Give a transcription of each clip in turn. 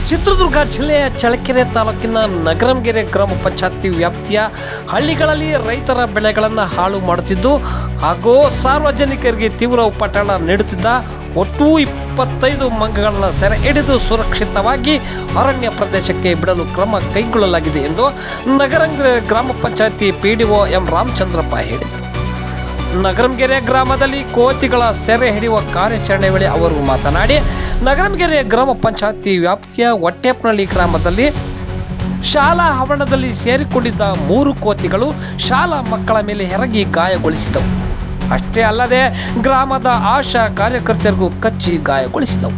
ಚಿತ್ರದುರ್ಗ ಜಿಲ್ಲೆಯ ಚಳ್ಳಕೆರೆ ತಾಲೂಕಿನ ನಗರಂಗೆರೆ ಗ್ರಾಮ ಪಂಚಾಯತಿ ವ್ಯಾಪ್ತಿಯ ಹಳ್ಳಿಗಳಲ್ಲಿ ರೈತರ ಬೆಳೆಗಳನ್ನು ಹಾಳು ಮಾಡುತ್ತಿದ್ದು ಹಾಗೂ ಸಾರ್ವಜನಿಕರಿಗೆ ತೀವ್ರ ಉಪಟಳ ನೀಡುತ್ತಿದ್ದ ಒಟ್ಟು 25 ಮಂಗಗಳನ್ನು ಸೆರೆ ಹಿಡಿದು ಸುರಕ್ಷಿತವಾಗಿ ಅರಣ್ಯ ಪ್ರದೇಶಕ್ಕೆ ಬಿಡಲು ಕ್ರಮ ಕೈಗೊಳ್ಳಲಾಗಿದೆ ಎಂದು ನಗರಂಗೆರೆ ಗ್ರಾಮ ಪಂಚಾಯತಿ ಪಿಡಿಒ ಎಂ ರಾಮಚಂದ್ರಪ್ಪ ಹೇಳಿದರು. ನಗರಂಗೆರೆ ಗ್ರಾಮದಲ್ಲಿ ಕೋತಿಗಳ ಸೆರೆ ಹಿಡಿಯುವ ಕಾರ್ಯಾಚರಣೆ ವೇಳೆ ಅವರು ಮಾತನಾಡಿ, ನಗರಂಗೆರೆ ಗ್ರಾಮ ಪಂಚಾಯತಿ ವ್ಯಾಪ್ತಿಯ ಹೊಟ್ಟೆಪನಹಳ್ಳಿ ಗ್ರಾಮದಲ್ಲಿ ಶಾಲಾ ಆವರಣದಲ್ಲಿ ಸೇರಿಕೊಂಡಿದ್ದ 3 ಕೋತಿಗಳು ಶಾಲಾ ಮಕ್ಕಳ ಮೇಲೆ ಎರಗಿ ಗಾಯಗೊಳಿಸಿದವು. ಅಷ್ಟೇ ಅಲ್ಲದೆ ಗ್ರಾಮದ ಆಶಾ ಕಾರ್ಯಕರ್ತರಿಗೂ ಕಚ್ಚಿ ಗಾಯಗೊಳಿಸಿದವು.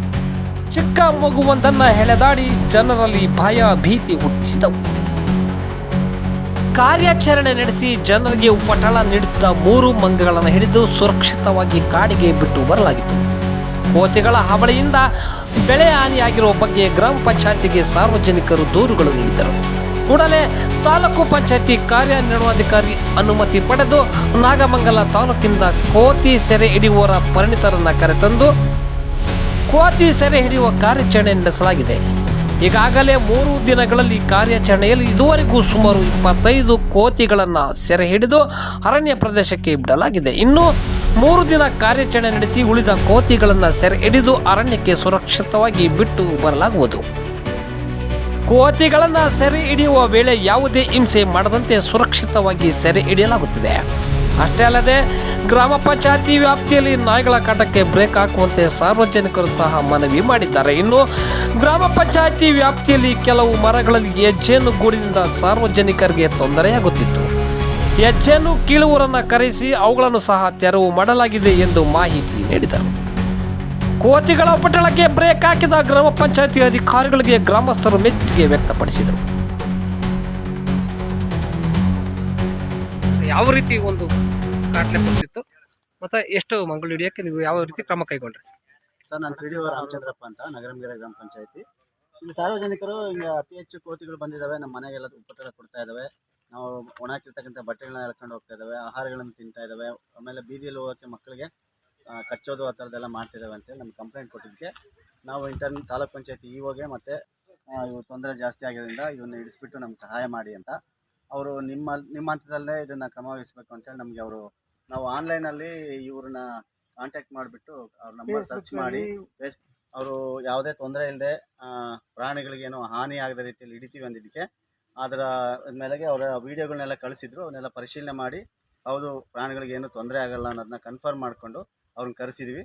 ಚಿಕ್ಕ ಮಗುವೊಂದನ್ನು ಎಳೆದಾಡಿ ಜನರಲ್ಲಿ ಭಯ ಭೀತಿ ಹುಟ್ಟಿಸಿದವು. ಕಾರ್ಯಾಚರಣೆ ನಡೆಸಿ ಜನರಿಗೆ ಉಪಟಳ ನೀಡುತ್ತಿದ್ದ 3 ಮಂಗಗಳನ್ನು ಹಿಡಿದು ಸುರಕ್ಷಿತವಾಗಿ ಕಾಡಿಗೆ ಬಿಟ್ಟು ಬರಲಾಗಿತ್ತು. ಕೋತಿಗಳ ಹಾವಳಿಯಿಂದ ಬೆಳೆ ಹಾನಿಯಾಗಿರುವ ಬಗ್ಗೆ ಗ್ರಾಮ ಪಂಚಾಯತಿಗೆ ಸಾರ್ವಜನಿಕರು ದೂರುಗಳು ನೀಡಿದರು. ಕೂಡಲೇ ತಾಲೂಕು ಪಂಚಾಯತಿ ಕಾರ್ಯನಿರ್ವಹಣಾಧಿಕಾರಿ ಅನುಮತಿ ಪಡೆದು ನಾಗಮಂಗಲ ತಾಲೂಕಿನಿಂದ ಕೋತಿ ಸೆರೆ ಹಿಡಿಯುವವರ ಪರಿಣಿತರನ್ನ ಕರೆತಂದು ಕೋತಿ ಸೆರೆ ಹಿಡಿಯುವ ಕಾರ್ಯಾಚರಣೆ ನಡೆಸಲಾಗಿದೆ. ಈಗಾಗಲೇ 3 ದಿನಗಳಲ್ಲಿ ಕಾರ್ಯಾಚರಣೆಯಲ್ಲಿ ಇದುವರೆಗೂ ಸುಮಾರು 25 ಕೋತಿಗಳನ್ನು ಸೆರೆ ಹಿಡಿದು ಅರಣ್ಯ ಪ್ರದೇಶಕ್ಕೆ ಬಿಡಲಾಗಿದೆ. ಇನ್ನು 3 ದಿನ ಕಾರ್ಯಾಚರಣೆ ನಡೆಸಿ ಉಳಿದ ಕೋತಿಗಳನ್ನು ಸೆರೆ ಹಿಡಿದು ಅರಣ್ಯಕ್ಕೆ ಸುರಕ್ಷಿತವಾಗಿ ಬಿಟ್ಟು ಬರಲಾಗುವುದು. ಕೋತಿಗಳನ್ನು ಸೆರೆ ಹಿಡಿಯುವ ವೇಳೆ ಯಾವುದೇ ಹಿಂಸೆ ಮಾಡದಂತೆ ಸುರಕ್ಷಿತವಾಗಿ ಸೆರೆ ಹಿಡಿಯಲಾಗುತ್ತಿದೆ. ಅಷ್ಟೇ ಅಲ್ಲದೆ ಗ್ರಾಮ ಪಂಚಾಯತಿ ವ್ಯಾಪ್ತಿಯಲ್ಲಿ ನಾಯಿಗಳ ಕಾಟಕ್ಕೆ ಬ್ರೇಕ್ ಹಾಕುವಂತೆ ಸಾರ್ವಜನಿಕರು ಸಹ ಮನವಿ ಮಾಡಿದ್ದಾರೆ. ಇನ್ನು ಗ್ರಾಮ ಪಂಚಾಯತಿ ವ್ಯಾಪ್ತಿಯಲ್ಲಿ ಕೆಲವು ಮರಗಳಲ್ಲಿ ಹೆಜ್ಜೆಯನ್ನು ಗೂಡಿನಿಂದ ಸಾರ್ವಜನಿಕರಿಗೆ ತೊಂದರೆಯಾಗುತ್ತಿತ್ತು. ಹೆಜ್ಜೆಯನ್ನು ಕೀಳುವವರನ್ನು ಕರೆಸಿ ಅವುಗಳನ್ನು ಸಹ ತೆರವು ಮಾಡಲಾಗಿದೆ ಎಂದು ಮಾಹಿತಿ ನೀಡಿದರು. ಕೋತಿಗಳ ಉಪಟಳಕ್ಕೆ ಬ್ರೇಕ್ ಹಾಕಿದ ಗ್ರಾಮ ಪಂಚಾಯತಿ ಅಧಿಕಾರಿಗಳಿಗೆ ಗ್ರಾಮಸ್ಥರು ಮೆಚ್ಚುಗೆ ವ್ಯಕ್ತಪಡಿಸಿದರು. ಯಾವ ರೀತಿ ಒಂದು ಕಾಟ್ಲೆ ಬರ್ತಿತ್ತು ಮತ್ತೆ ಎಷ್ಟು ಮಂಗಳು ಹಿಡಿಯೋಕ್ಕೆ ನೀವು ಯಾವ ರೀತಿ ಕ್ರಮ ಕೈಗೊಂಡ್ರಿ? ಸರ್, ನಾನು ಪಿಡಿಒ ರಾಮಚಂದ್ರಪ್ಪ ಅಂತ, ನಗರಂಗೆರೆ ಗ್ರಾಮ ಪಂಚಾಯತಿ. ಇಲ್ಲಿ ಸಾರ್ವಜನಿಕರು ಈಗ ಅತಿ ಹೆಚ್ಚು ಕೋತಿಗಳು ಬಂದಿದ್ದಾವೆ. ನಮ್ಮ ಮನೆಗೆಲ್ಲ ಉಪಟಳ ಕೊಡ್ತಾ ಇದ್ದಾವೆ. ನಾವು ಒಣಾಕಿರ್ತಕ್ಕಂಥ ಬಟ್ಟೆಗಳನ್ನ ಎಳ್ಕೊಂಡು ಹೋಗ್ತಾ ಇದ್ದಾವೆ, ಆಹಾರಗಳನ್ನು ತಿಂತಾ ಇದ್ದಾವೆ. ಆಮೇಲೆ ಬೀದಿಯಲ್ಲಿ ಹೋಗೋಕ್ಕೆ ಮಕ್ಕಳಿಗೆ ಕಚ್ಚೋದು ಆ ಥರದ್ದೆಲ್ಲ ಮಾಡ್ತಿದ್ದಾವೆ ಅಂತೇಳಿ ನಮ್ಗೆ ಕಂಪ್ಲೇಂಟ್ ಕೊಟ್ಟಿದ್ದಕ್ಕೆ ನಾವು ತಾಲೂಕ್ ಪಂಚಾಯತಿ ಇಒಗೆ ಮತ್ತು ಇವು ತೊಂದರೆ ಜಾಸ್ತಿ ಆಗಿರೋದ್ರಿಂದ ಇವನ್ನ ಹಿಡಿಸ್ಬಿಟ್ಟು ನಮ್ಗೆ ಸಹಾಯ ಮಾಡಿ ಅಂತ ಅವರು ನಿಮ್ಮ ಹಂತದಲ್ಲೇ ಇದನ್ನು ಕ್ರಮ ವಹಿಸಬೇಕು ಅಂತೇಳಿ ನಮಗೆ ನಾವು ಆನ್ಲೈನಲ್ಲಿ ಇವ್ರನ್ನ ಕಾಂಟ್ಯಾಕ್ಟ್ ಮಾಡಿಬಿಟ್ಟು ಅವ್ರ ನಂಬರ್ ಸರ್ಚ್ ಮಾಡಿ ಅವರು ಯಾವುದೇ ತೊಂದರೆ ಇಲ್ಲದೆ ಪ್ರಾಣಿಗಳಿಗೇನು ಹಾನಿ ಆಗದ ರೀತಿಯಲ್ಲಿ ಹಿಡಿತೀವಿ ಅಂದಿದ್ದಕ್ಕೆ ಅದರ ಮೇಲೆಗೆ ಅವರ ವೀಡಿಯೋಗಳನ್ನೆಲ್ಲ ಕಳಿಸಿದ್ರು. ಅವನ್ನೆಲ್ಲ ಪರಿಶೀಲನೆ ಮಾಡಿ ಹೌದು ಪ್ರಾಣಿಗಳಿಗೇನು ತೊಂದರೆ ಆಗಲ್ಲ ಅನ್ನೋದನ್ನ ಕನ್ಫರ್ಮ್ ಮಾಡಿಕೊಂಡು ಅವ್ರನ್ನ ಕರೆಸಿದ್ವಿ.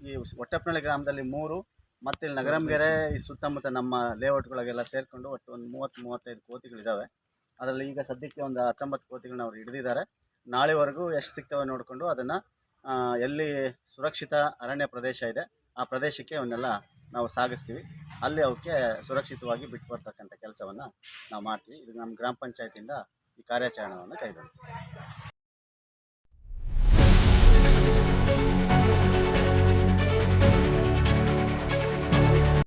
ಈ ಹೊಟ್ಟೆಪನಹಳ್ಳಿ ಗ್ರಾಮದಲ್ಲಿ 3 ಮತ್ತು ಇಲ್ಲಿ ನಗರಂಗೆರೆ ಈ ಸುತ್ತಮುತ್ತ ನಮ್ಮ ಲೇಔಟ್ಗಳಿಗೆಲ್ಲ ಸೇರಿಕೊಂಡು ಒಟ್ಟು ಒಂದು 30-35 ಕೋತಿಗಳಿದ್ದಾವೆ. ಅದರಲ್ಲಿ ಈಗ ಸದ್ಯಕ್ಕೆ ಒಂದು 19 ಕೋತಿಗಳನ್ನ ಅವ್ರು ಹಿಡಿದಿದ್ದಾರೆ. ನಾಳೆವರೆಗೂ ಎಷ್ಟು ಸಿಗ್ತವೆ ನೋಡಿಕೊಂಡು ಅದನ್ನು ಎಲ್ಲಿ ಸುರಕ್ಷಿತ ಅರಣ್ಯ ಪ್ರದೇಶ ಇದೆ ಆ ಪ್ರದೇಶಕ್ಕೆ ಅವನ್ನೆಲ್ಲ ನಾವು ಸಾಗಿಸ್ತೀವಿ. ಅಲ್ಲಿ ಅವಕ್ಕೆ ಸುರಕ್ಷಿತವಾಗಿ ಬಿಟ್ಟು ಬರ್ತಕ್ಕಂಥ ಕೆಲಸವನ್ನು ನಾವು ಮಾಡ್ತೀವಿ. ಇದು ನಮ್ಮ ಗ್ರಾಮ ಪಂಚಾಯತಿಯಿಂದ ಈ ಕಾರ್ಯಾಚರಣೆಯನ್ನು ಕೈಗೊಂಡು